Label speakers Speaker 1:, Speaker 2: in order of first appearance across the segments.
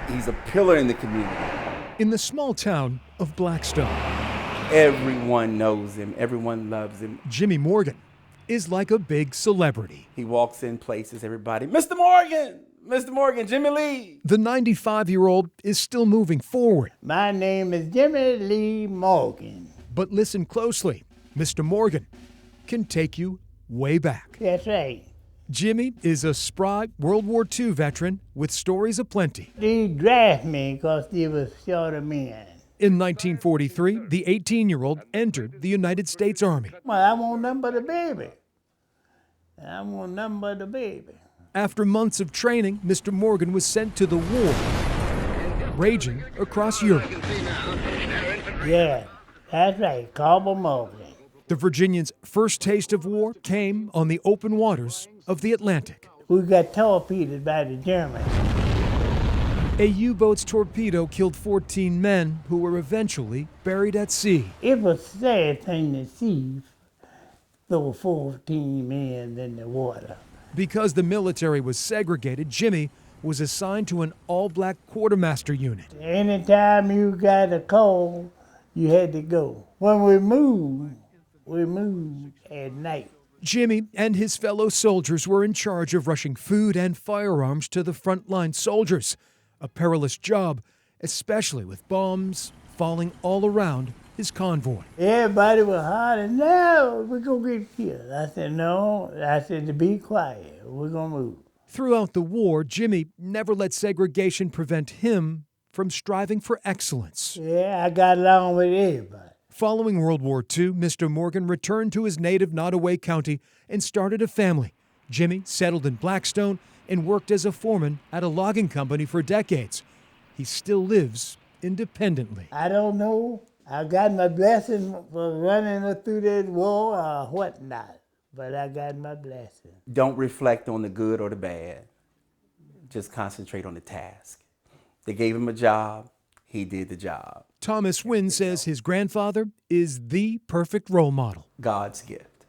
Speaker 1: He's a pillar in the community.
Speaker 2: In the small town of Blackstone,
Speaker 1: Everyone knows him. Everyone loves him.
Speaker 2: Jimmie Morgan is like a big celebrity.
Speaker 1: He walks in places, everybody, Mr. Morgan! Mr. Morgan, Jimmie Lee!
Speaker 2: The 95-year-old is still moving forward.
Speaker 3: My name is Jimmie Lee Morgan.
Speaker 2: But listen closely. Mr. Morgan can take you way back.
Speaker 3: That's right.
Speaker 2: Jimmie is a spry World War II veteran with stories aplenty.
Speaker 3: They draft me because they was short of men.
Speaker 2: In 1943, the 18-year-old entered the United States Army.
Speaker 3: Well, I want nothing but a baby. I want nothing but a baby.
Speaker 2: After months of training, Mr. Morgan was sent to the war raging across Europe.
Speaker 3: Yeah, that's right, Cobble Morgan.
Speaker 2: The Virginian's first taste of war came on the open waters of the Atlantic.
Speaker 3: We got torpedoed by the Germans.
Speaker 2: A U-boat's torpedo killed 14 men who were eventually buried at sea.
Speaker 3: It was a sad thing to see those 14 men in the water.
Speaker 2: Because the military was segregated, Jimmie was assigned to an all-black quartermaster unit.
Speaker 3: Anytime you got a call, you had to go. When we moved at night.
Speaker 2: Jimmie and his fellow soldiers were in charge of rushing food and firearms to the frontline soldiers. A perilous job, especially with bombs falling all around his convoy.
Speaker 3: Everybody was hollering, "No, we're gonna get killed." I said, "No." I said, "To be quiet, we're gonna move."
Speaker 2: Throughout the war, Jimmie never let segregation prevent him from striving for excellence.
Speaker 3: Yeah, I got along with everybody.
Speaker 2: Following World War II, Mr. Morgan returned to his native Nottoway County and started a family. Jimmie settled in Blackstone and worked as a foreman at a logging company for decades. He still lives independently.
Speaker 3: I don't know. I got my blessing for running through this war or whatnot, but I got my blessing.
Speaker 1: Don't reflect on the good or the bad. Just concentrate on the task. They gave him a job. He did the job.
Speaker 2: Thomas Wynn says his grandfather is the perfect role model.
Speaker 1: God's gift.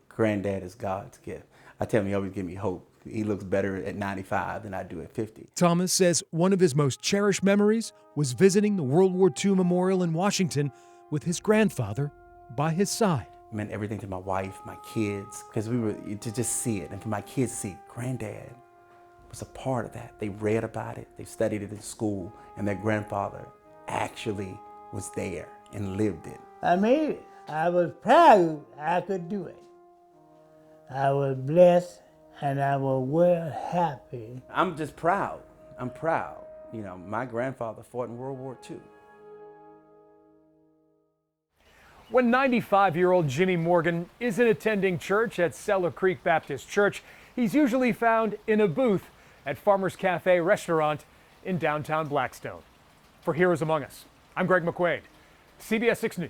Speaker 1: Granddad is God's gift. I tell him he always give me hope. He looks better at 95 than I do at 50.
Speaker 2: Thomas says one of his most cherished memories was visiting the World War II Memorial in Washington with his grandfather by his side.
Speaker 1: It meant everything to my wife, my kids, because we were to just see it. And for my kids to see, Granddad was a part of that. They read about it, they studied it in school, and their grandfather actually was there and lived it.
Speaker 3: I made it. I was proud I could do it. I was blessed and I was well happy.
Speaker 1: I'm just proud. I'm proud. You know, my grandfather fought in World War II.
Speaker 4: When 95-year-old Jimmie Morgan isn't attending church at Cellar Creek Baptist Church, he's usually found in a booth at Farmer's Cafe restaurant in downtown Blackstone. For Heroes Among Us, I'm Greg McQuaid, CBS 6 News.